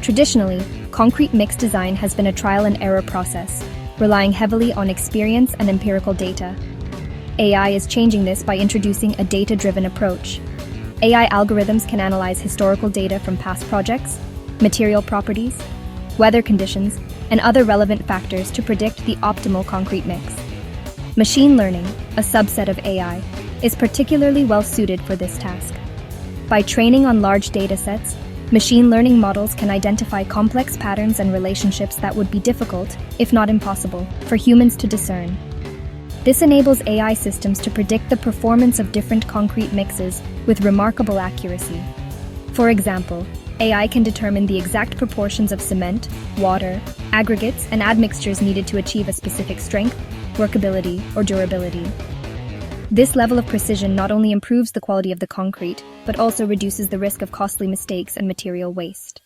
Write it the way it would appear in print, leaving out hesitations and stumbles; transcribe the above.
Traditionally, concrete mix design has been a trial and error process, relying heavily on experience and empirical data. AI is changing this by introducing a data-driven approach. AI algorithms can analyze historical data from past projects, material properties, weather conditions, and other relevant factors to predict the optimal concrete mix. Machine learning, a subset of AI, is particularly well suited for this task. By training on large data sets, machine learning models can identify complex patterns and relationships that would be difficult, if not impossible, for humans to discern. This enables AI systems to predict the performance of different concrete mixes with remarkable accuracy. For example, AI can determine the exact proportions of cement, water, aggregates, and admixtures needed to achieve a specific strength, workability, or durability. This level of precision not only improves the quality of the concrete, but also reduces the risk of costly mistakes and material waste.